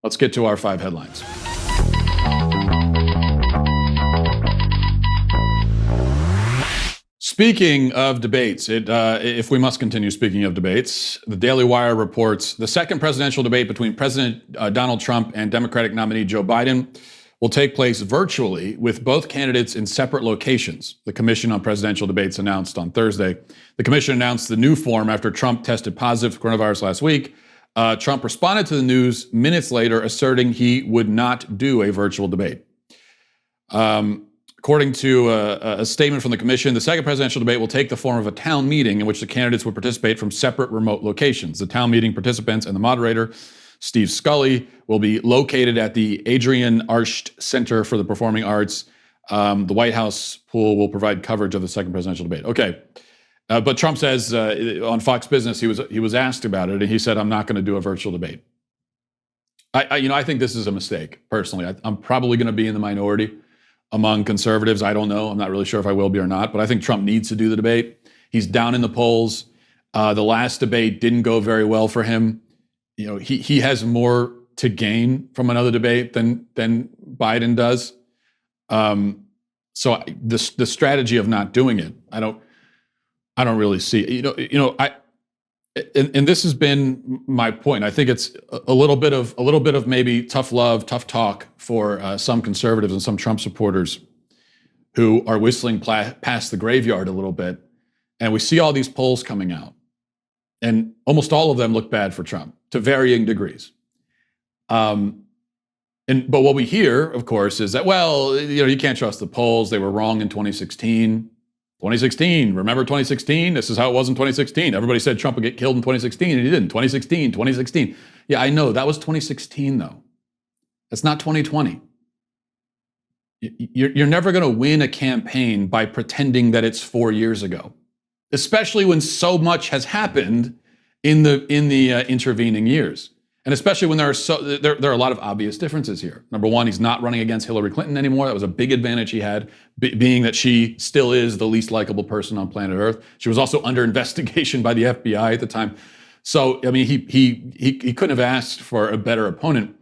Let's get to our 5 headlines. Speaking of debates, if we must continue speaking of debates, the Daily Wire reports the second presidential debate between President Donald Trump and Democratic nominee Joe Biden will take place virtually with both candidates in separate locations. The Commission on Presidential Debates announced on Thursday. The commission announced the new form after Trump tested positive for coronavirus last week. Trump responded to the news minutes later, asserting he would not do a virtual debate. According to a statement from the commission, the second presidential debate will take the form of a town meeting in which the candidates would participate from separate remote locations. The town meeting participants and the moderator, Steve Scully, will be located at the Adrienne Arsht Center for the Performing Arts. The White House pool will provide coverage of the second presidential debate. Okay. But Trump says on Fox Business, he was asked about it, and he said, I'm not going to do a virtual debate. I think this is a mistake, personally. I'm probably going to be in the minority among conservatives. I don't know. I'm not really sure if I will be or not, but I think Trump needs to do the debate. He's down in the polls. The last debate didn't go very well for him. He has more to gain from another debate than Biden does. So the strategy of not doing it, I don't really see. And this has been my point. I think it's a little bit of maybe tough love, tough talk for some conservatives and some Trump supporters who are whistling past the graveyard a little bit. And we see all these polls coming out, and almost all of them look bad for Trump to varying degrees. But what we hear, of course, is that, well, you can't trust the polls. They were wrong in 2016. 2016, remember 2016? This is how it was in 2016. Everybody said Trump would get killed in 2016, and he didn't. 2016. Yeah, I know. That was 2016, though. That's not 2020. You're never going to win a campaign by pretending that it's 4 years ago, especially when so much has happened in the intervening years. And especially when there are a lot of obvious differences here. Number one, he's not running against Hillary Clinton anymore. That was a big advantage he had, being that she still is the least likable person on planet Earth. She was also under investigation by the FBI at the time. So, I mean, he couldn't have asked for a better opponent.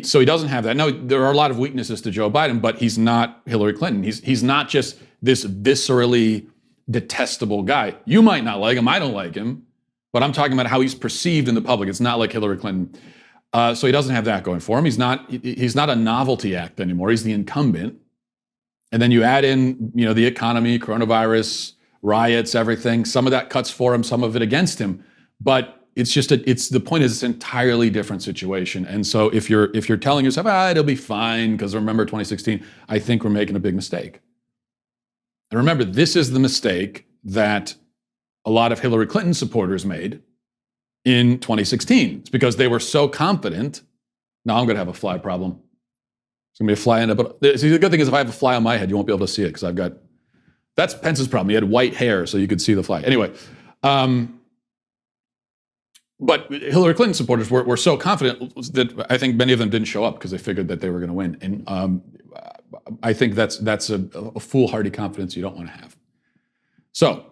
So he doesn't have that. Now, there are a lot of weaknesses to Joe Biden, but he's not Hillary Clinton. He's not just this viscerally detestable guy. You might not like him. I don't like him. But I'm talking about how he's perceived in the public. It's not like Hillary Clinton. So he doesn't have that going for him. He's not a novelty act anymore. He's the incumbent. And then you add in, the economy, coronavirus, riots, everything. Some of that cuts for him, some of it against him. But the point is, it's an entirely different situation. And so if you're telling yourself, it'll be fine because remember 2016, I think we're making a big mistake. And remember, this is the mistake that a lot of Hillary Clinton supporters made in 2016. It's because they were so confident. Now I'm going to have a fly problem. It's going to be a fly in it. But see, the good thing is if I have a fly on my head, you won't be able to see it because that's Pence's problem. He had white hair, so you could see the fly. Anyway, but Hillary Clinton supporters were so confident that I think many of them didn't show up because they figured that they were going to win. And I think that's a foolhardy confidence you don't want to have. So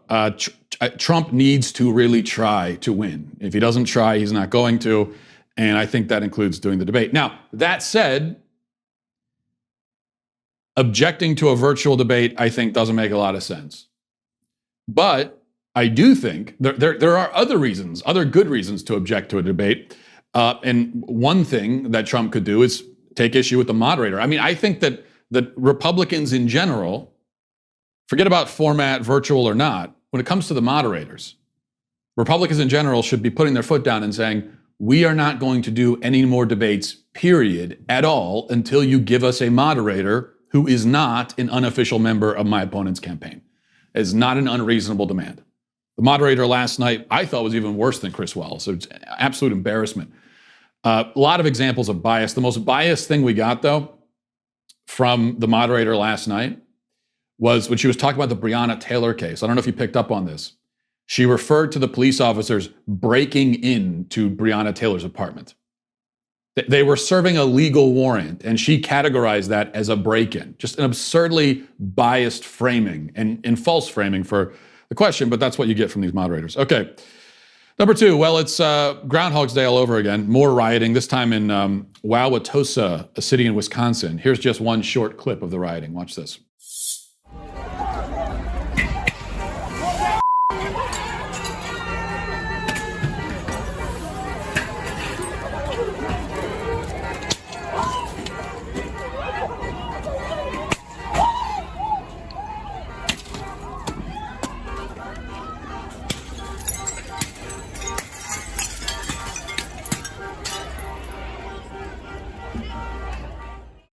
Trump needs to really try to win. If he doesn't try, he's not going to. And I think that includes doing the debate. Now, that said, objecting to a virtual debate, I think, doesn't make a lot of sense. But I do think there are other reasons, other good reasons to object to a debate. And one thing that Trump could do is take issue with the moderator. I mean, I think that Republicans in general, forget about format, virtual or not, when it comes to the moderators, Republicans in general should be putting their foot down and saying, we are not going to do any more debates, period, at all, until you give us a moderator who is not an unofficial member of my opponent's campaign. It is not an unreasonable demand. The moderator last night, I thought, was even worse than Chris Wells. So it's an absolute embarrassment. A lot of examples of bias. The most biased thing we got, though, from the moderator last night was when she was talking about the Breonna Taylor case. I don't know if you picked up on this. She referred to the police officers breaking into Breonna Taylor's apartment. They were serving a legal warrant, and she categorized that as a break-in. Just an absurdly biased framing and false framing for the question, but that's what you get from these moderators. Okay. Number two, well, it's Groundhog's Day all over again. More rioting, this time in Wauwatosa, a city in Wisconsin. Here's just one short clip of the rioting. Watch this.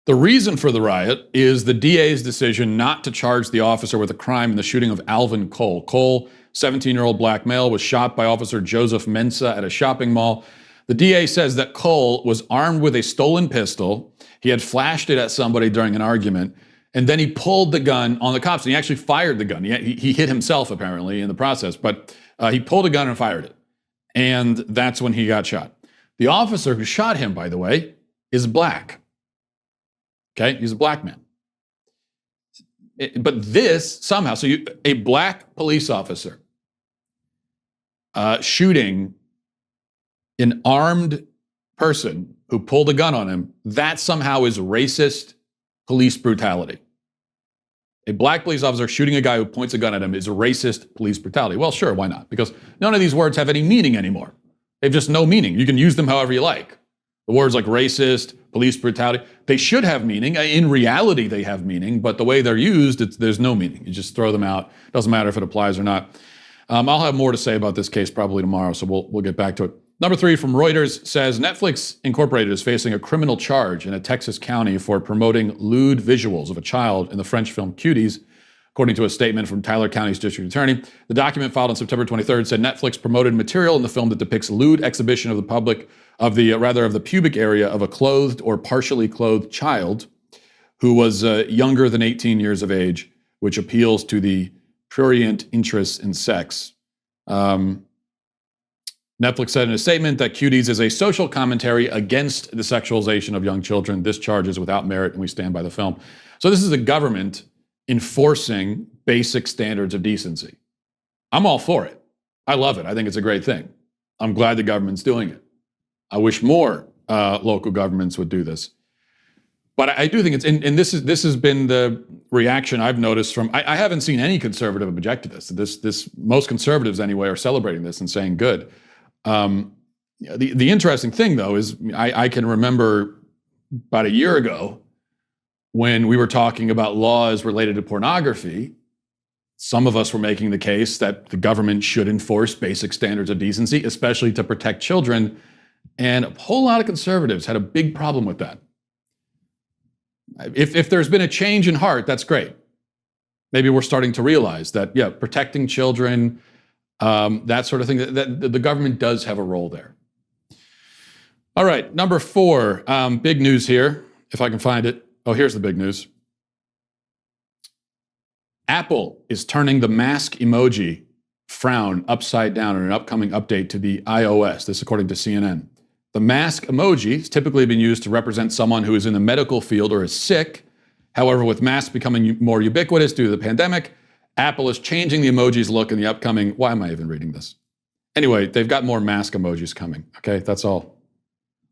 The reason for the riot is the DA's decision not to charge the officer with a crime in the shooting of Alvin Cole. Cole, 17-year-old black male, was shot by Officer Joseph Mensah at a shopping mall. The DA says that Cole was armed with a stolen pistol. He had flashed it at somebody during an argument, and then he pulled the gun on the cops, and he actually fired the gun. He hit himself, apparently, in the process, but he pulled a gun and fired it, and that's when he got shot. The officer who shot him, by the way, is black. Okay, he's a black man. But this somehow, a black police officer shooting an armed person who pulled a gun on him, that somehow is racist police brutality. A black police officer shooting a guy who points a gun at him is racist police brutality. Well, sure, why not? Because none of these words have any meaning anymore. They have just no meaning. You can use them however you like. The words like racist, police brutality, they should have meaning. In reality, they have meaning, but the way they're used, there's no meaning. You just throw them out. Doesn't matter if it applies or not. I'll have more to say about this case probably tomorrow, so we'll get back to it. Number three from Reuters says Netflix Incorporated is facing a criminal charge in a Texas county for promoting lewd visuals of a child in the French film Cuties, according to a statement from Tyler County's district attorney. The document filed on September 23rd said Netflix promoted material in the film that depicts lewd exhibition of the public of the pubic area of a clothed or partially clothed child who was younger than 18 years of age, which appeals to the prurient interest in sex. Netflix said in a statement that Cuties is a social commentary against the sexualization of young children. This charge is without merit, and we stand by the film. So this is the government enforcing basic standards of decency. I'm all for it. I love it. I think it's a great thing. I'm glad the government's doing it. I wish more local governments would do this. But I do think and this has been the reaction I've noticed from, I haven't seen any conservative object to this. Most conservatives anyway are celebrating this and saying good. The interesting thing though is I can remember about a year ago when we were talking about laws related to pornography, some of us were making the case that the government should enforce basic standards of decency, especially to protect children. And a whole lot of conservatives had a big problem with that. If there's been a change in heart, that's great. Maybe we're starting to realize that, yeah, protecting children, that sort of thing, that the government does have a role there. All right, number four, big news here, if I can find it. Oh, here's the big news. Apple is turning the mask emoji frown upside down in an upcoming update to the iOS. This according to CNN. The mask emoji has typically been used to represent someone who is in the medical field or is sick. However, with masks becoming more ubiquitous due to the pandemic, Apple is changing the emoji's look in the upcoming, why am I even reading this? Anyway, they've got more mask emojis coming. Okay, that's all.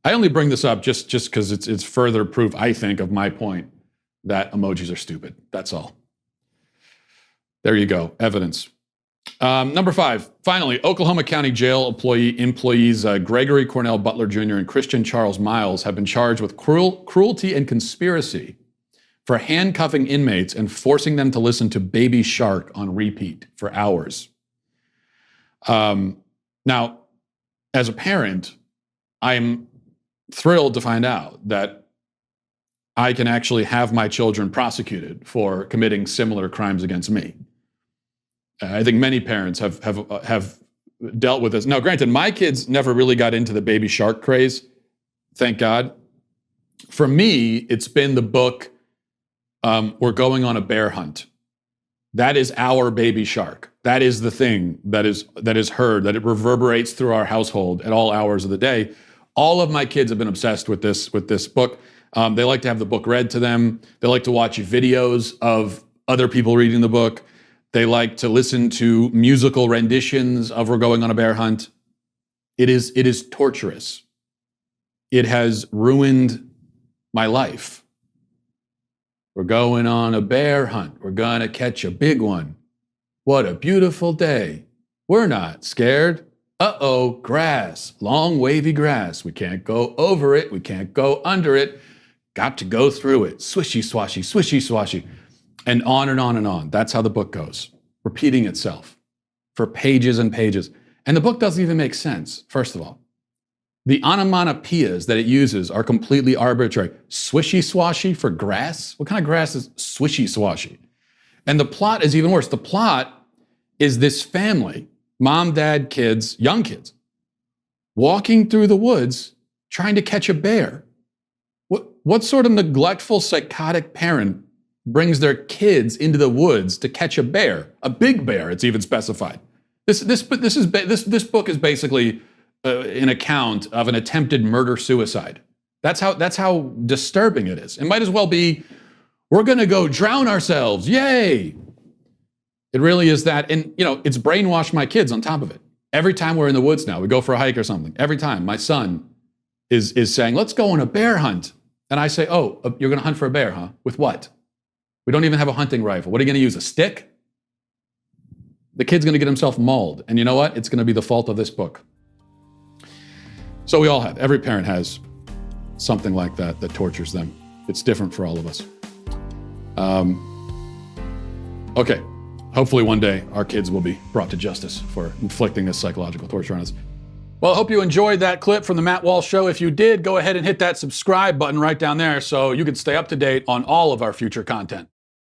I only bring this up just because it's further proof, I think, of my point that emojis are stupid. That's all. There you go, evidence. Number five, finally, Oklahoma County Jail employees Gregory Cornell Butler Jr. and Christian Charles Miles have been charged with cruelty and conspiracy for handcuffing inmates and forcing them to listen to Baby Shark on repeat for hours. Now, as a parent, I'm thrilled to find out that I can actually have my children prosecuted for committing similar crimes against me. I think many parents have dealt with this. Now, granted, my kids never really got into the Baby Shark craze, thank God. For me, it's been the book, We're Going on a Bear Hunt. That is our Baby Shark. That is the thing that is heard, that it reverberates through our household at all hours of the day. All of my kids have been obsessed with this book. They like to have the book read to them. They like to watch videos of other people reading the book. They like to listen to musical renditions of We're Going on a Bear Hunt. It is torturous. It has ruined my life. We're going on a bear hunt. We're gonna catch a big one. What a beautiful day. We're not scared. Uh-oh, grass, long wavy grass. We can't go over it. We can't go under it. Got to go through it. Swishy swashy, swishy swashy. And on and on and on. That's how the book goes, repeating itself for pages and pages. And the book doesn't even make sense, first of all. The onomatopoeias that it uses are completely arbitrary. Swishy swashy for grass? What kind of grass is swishy swashy? And the plot is even worse. The plot is this family, mom, dad, kids, young kids, walking through the woods trying to catch a bear. What sort of neglectful, psychotic parent brings their kids into the woods to catch a bear? A big bear, it's even specified. This book is basically an account of an attempted murder-suicide. That's how disturbing it is. It might as well be, we're gonna go drown ourselves, yay! It really is that, and it's brainwashed my kids on top of it. Every time we're in the woods now, we go for a hike or something, every time my son is saying, let's go on a bear hunt. And I say, oh, you're gonna hunt for a bear, huh? With what? We don't even have a hunting rifle. What are you gonna use, a stick? The kid's gonna get himself mauled. And you know what? It's gonna be the fault of this book. So we all have, every parent has something like that tortures them. It's different for all of us. Okay, hopefully one day our kids will be brought to justice for inflicting this psychological torture on us. Well, I hope you enjoyed that clip from the Matt Walsh Show. If you did, go ahead and hit that subscribe button right down there so you can stay up to date on all of our future content.